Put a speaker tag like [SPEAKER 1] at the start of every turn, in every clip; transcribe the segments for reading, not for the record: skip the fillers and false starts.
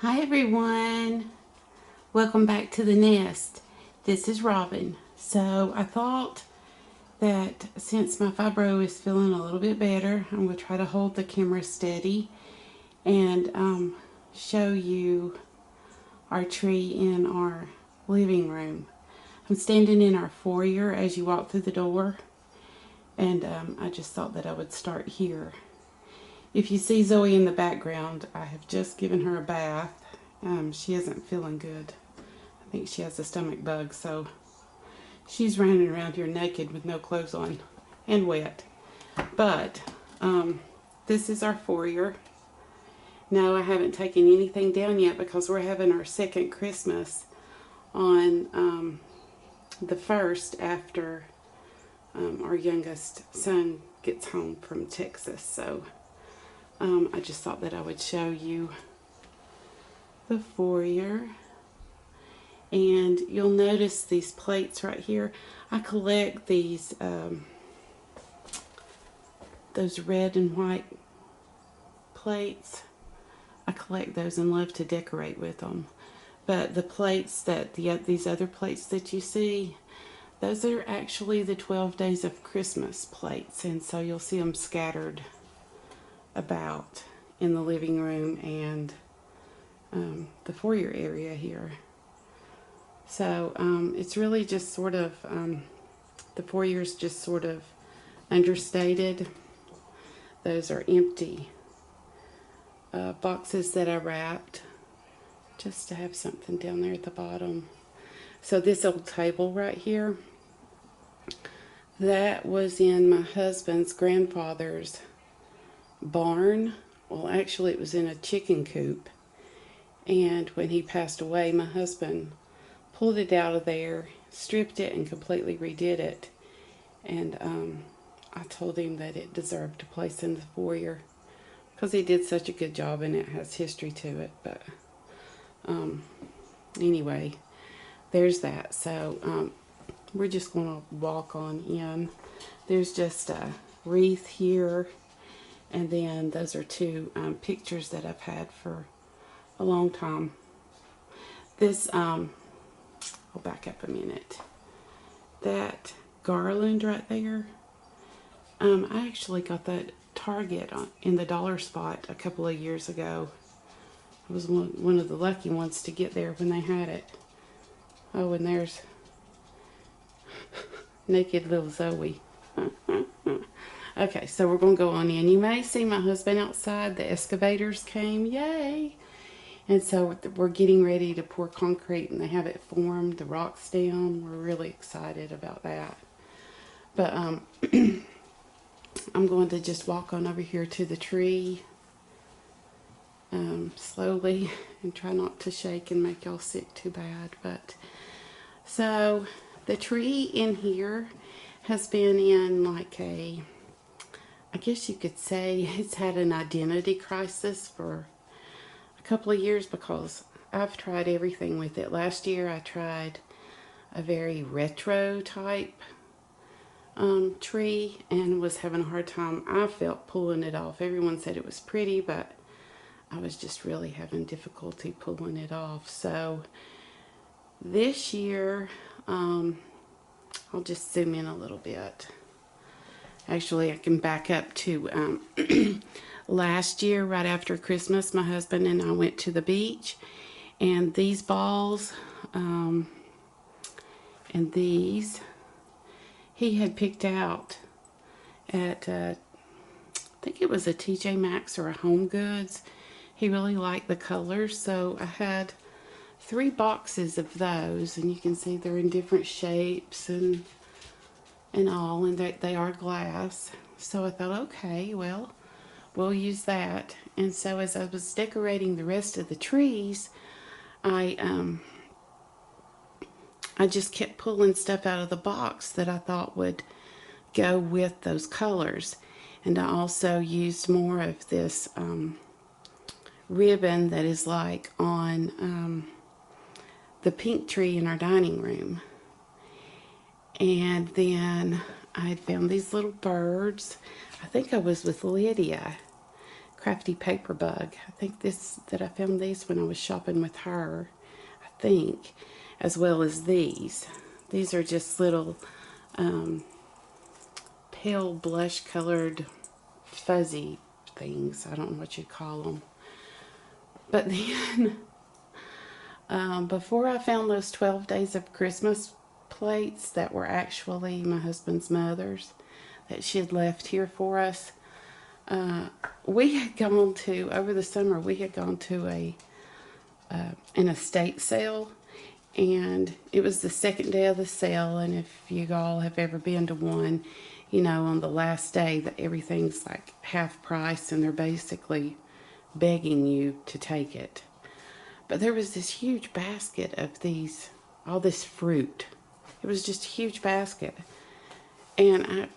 [SPEAKER 1] Hi everyone, welcome back to the nest. This is Robin. So I thought that since my fibro is feeling a little bit better, I'm going to try to hold the camera steady and show you our tree in our living room. I'm standing in our foyer as you walk through the door, and I just thought that I would start here. If you see Zoe in the background, I have just given her a bath. She isn't feeling good. I think she has a stomach bug, so she's running around here naked with no clothes on and wet. But this is our foyer. No, I haven't taken anything down yet because we're having our second Christmas on the 1st after our youngest son gets home from Texas. So I just thought that I would show you the foyer. And you'll notice these plates right here. I collect these, those red and white plates. I collect those and love to decorate with them. But the plates that, these other plates that you see, those are actually the 12 Days of Christmas plates. And so you'll see them scattered about in the living room and the foyer area here. So it's really just sort of, the foyer's just sort of understated. Those are empty boxes that I wrapped just to have something down there at the bottom. So this old table right here, that was in my husband's grandfather's barn. Well, actually it was in a chicken coop. And when he passed away, my husband pulled it out of there, stripped it, and completely redid it. And I told him that it deserved a place in the foyer because he did such a good job and it has history to it. But anyway, there's that. So we're just going to walk on in. There's just a wreath here. And then those are two pictures that I've had for a long time. This, I'll back up a minute. That garland right there, I actually got that Target in the dollar spot a couple of years ago. I was one of the lucky ones to get there when they had it. Oh, and there's naked little Zoe. Okay, so we're going to go on in. You may see my husband outside. The excavators came. Yay! And so we're getting ready to pour concrete, and they have it formed, the rocks down. We're really excited about that. But I'm going to just walk on over here to the tree slowly and try not to shake and make y'all sick too bad. But so the tree in here has been in like a, I guess you could say it's had an identity crisis for a couple of years because I've tried everything with it. Last year I tried a very retro type tree and was having a hard time. I felt pulling it off. Everyone said it was pretty, but I was just really having difficulty pulling it off. So this year, I'll just zoom in a little bit. Actually, I can back up to last year, right after Christmas. My husband and I went to the beach, and these balls and these he had picked out at I think it was a TJ Maxx or a Home Goods. He really liked the colors, so I had 3 boxes of those, and you can see they're in different shapes and all, and they are glass. So I thought, okay, well, we'll use that. And so as I was decorating the rest of the trees, I just kept pulling stuff out of the box that I thought would go with those colors. And I also used more of this ribbon that is like on the pink tree in our dining room. And then I had found these little birds. I think I was with Lydia Crafty Paper Bug. I think I found these when I was shopping with her, I think, as well as these. These are just little pale blush colored fuzzy things. I don't know what you call them. But then, before I found those 12 Days of Christmas plates that were actually my husband's mother's that she had left here for us, we had gone to, over the summer, we had gone to an estate sale, and it was the second day of the sale. And if you all have ever been to one, you know, on the last day that everything's like half price and they're basically begging you to take it. But there was this huge basket of all this fruit. It was just a huge basket. And I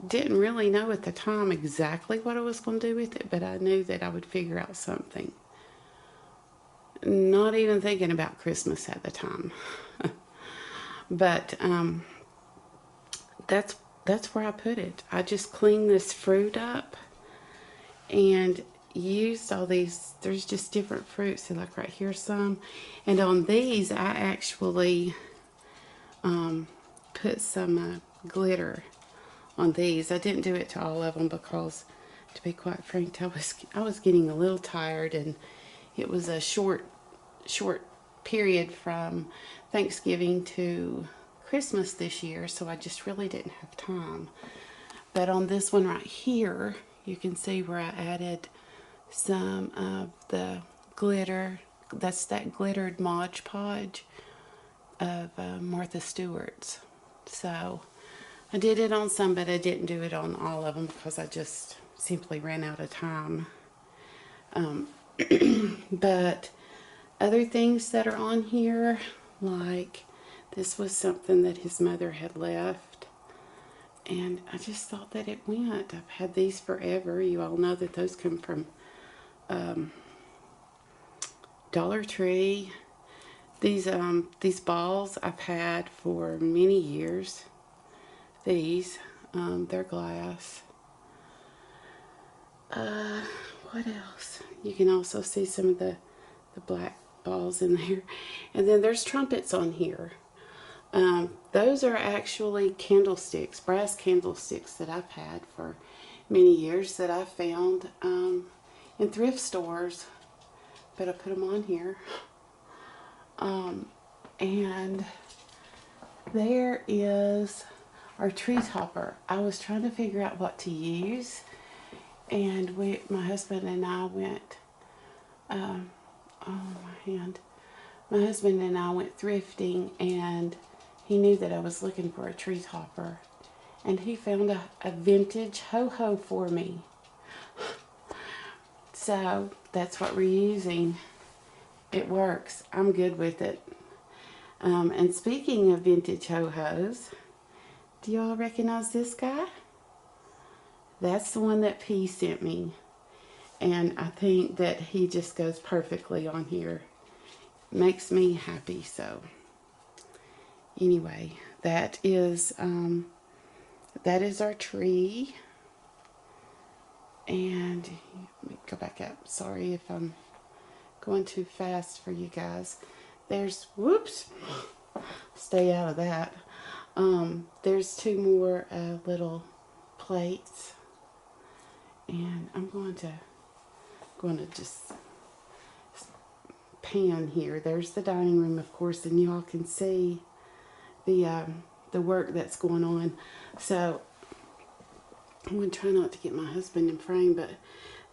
[SPEAKER 1] didn't really know at the time exactly what I was going to do with it, but I knew that I would figure out something. Not even thinking about Christmas at the time. But that's where I put it. I just cleaned this fruit up and used all these. There's just different fruits. So like right here some. And on these I actually put some glitter on these. I didn't do it to all of them because, to be quite frank, I was getting a little tired, and it was a short period from Thanksgiving to Christmas this year, so I just really didn't have time. But on this one right here, you can see where I added some of the glitter. That's that glittered Mod Podge of Martha Stewart's. So I did it on some, but I didn't do it on all of them because I just simply ran out of time. But other things that are on here, like this was something that his mother had left, and I just thought that it went. I've had these forever. You all know that those come from Dollar Tree. These balls I've had for many years. They're glass. What else? You can also see some of the black balls in there. And then there's trumpets on here. Those are actually candlesticks, brass candlesticks that I've had for many years that I found in thrift stores. But I put them on here. And there is our tree topper. I was trying to figure out what to use, and my husband and I went, oh my hand, my husband and I went thrifting, and he knew that I was looking for a tree topper, and he found a vintage ho-ho for me. So that's what we're using. It works. I'm good with it. And speaking of vintage ho-hos, do y'all recognize this guy? That's the one that P sent me. And I think that he just goes perfectly on here. Makes me happy. So anyway, that is our tree. And let me go back up. Sorry if I'm going too fast for you guys. There's, whoops, stay out of that. There's two more little plates, and I'm going to just pan here. There's the dining room, of course, and you all can see the work that's going on. So I'm going to try not to get my husband in frame, but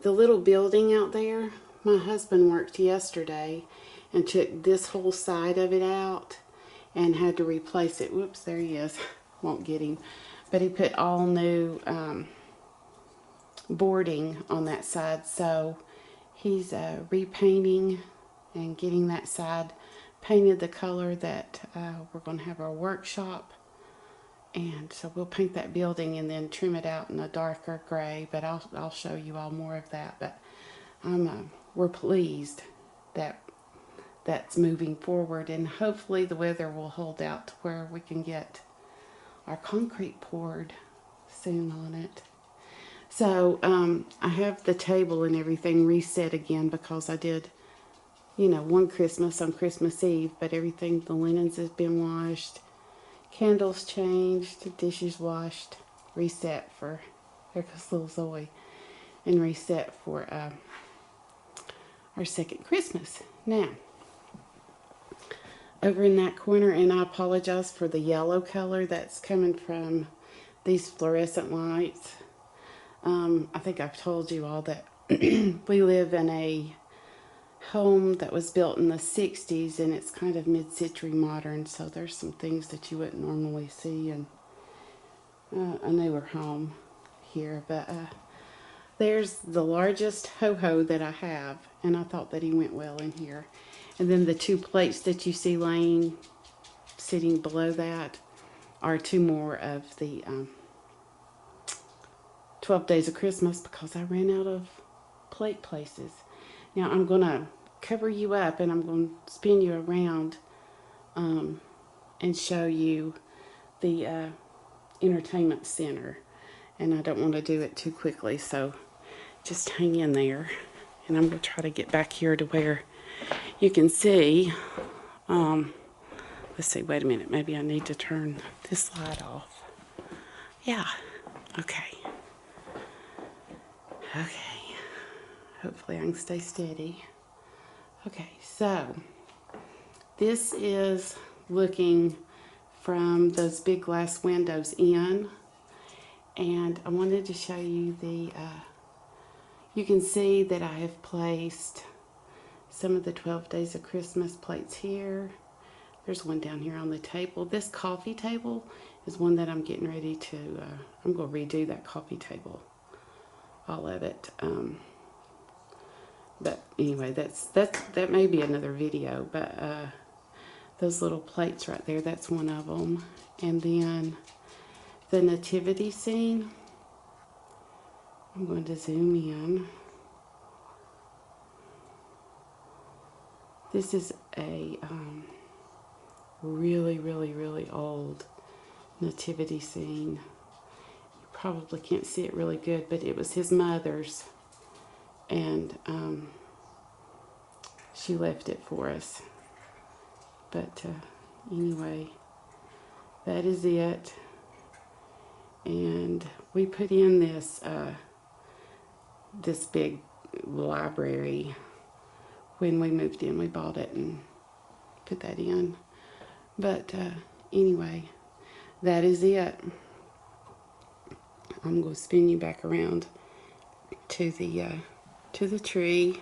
[SPEAKER 1] the little building out there, my husband worked yesterday and took this whole side of it out and had to replace it. Whoops, there he is. Won't get him. But he put all new boarding on that side. So he's repainting and getting that side painted the color that we're going to have our workshop. And so we'll paint that building and then trim it out in a darker gray. But I'll show you all more of that. But we're pleased that that's moving forward, and hopefully the weather will hold out to where we can get our concrete poured soon on it. So, I have the table and everything reset again because I did, you know, one Christmas on Christmas Eve, but everything, the linens has been washed, candles changed, dishes washed, reset for, there goes little Zoe, and reset for our second Christmas. Now, over in that corner, and I apologize for the yellow color that's coming from these fluorescent lights. I think I've told you all that we live in a home that was built in the 60s, and it's kind of mid-century modern, so there's some things that you wouldn't normally see in a newer home here. But there's the largest ho-ho that I have, and I thought that he went well in here. And then the two plates that you see laying, sitting below that, are two more of the 12 Days of Christmas, because I ran out of plate places. Now I'm going to cover you up, and I'm going to spin you around and show you the entertainment center. And I don't want to do it too quickly, so just hang in there. And I'm going to try to get back here to where you can see. Let's see, wait a minute. Maybe I need to turn this light off. Yeah, okay. Okay, hopefully I can stay steady. Okay, so this is looking from those big glass windows in, and I wanted to show you the, you can see that I have placed some of the 12 Days of Christmas plates here. There's one down here on the table. This coffee table is one that I'm getting ready to, I'm going to redo that coffee table. All of it. But anyway, that may be another video, but those little plates right there, that's one of them. And then the nativity scene, I'm going to zoom in. This is a really old nativity scene. Probably can't see it really good, but it was his mother's, and she left it for us. But anyway, that is it. And we put in this this big library when we moved in. We bought it and put that in. But anyway, that is it. I'm going to spin you back around to the tree.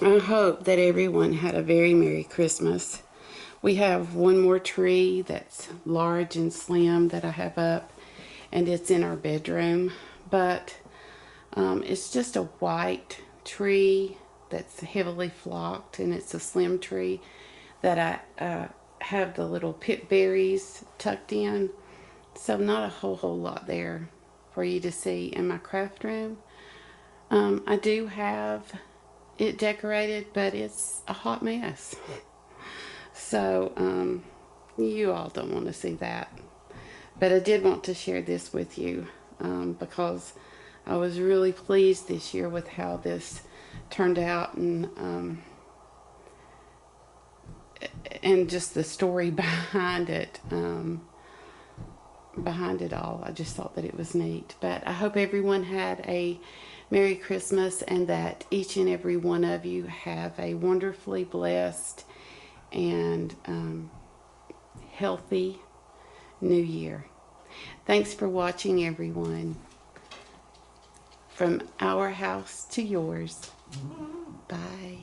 [SPEAKER 1] I hope that everyone had a very Merry Christmas. We have one more tree that's large and slim that I have up, and it's in our bedroom. But it's just a white tree that's heavily flocked, and it's a slim tree that I have the little pip berries tucked in. So not a whole lot there for you to see in my craft room. I do have it decorated, but it's a hot mess. So you all don't want to see that. But I did want to share this with you because I was really pleased this year with how this turned out, and just the story behind it. Behind it all, I just thought that it was neat. But I hope everyone had a Merry Christmas, and that each and every one of you have a wonderfully blessed and healthy New Year. Thanks for watching, everyone. From our house to yours. Bye.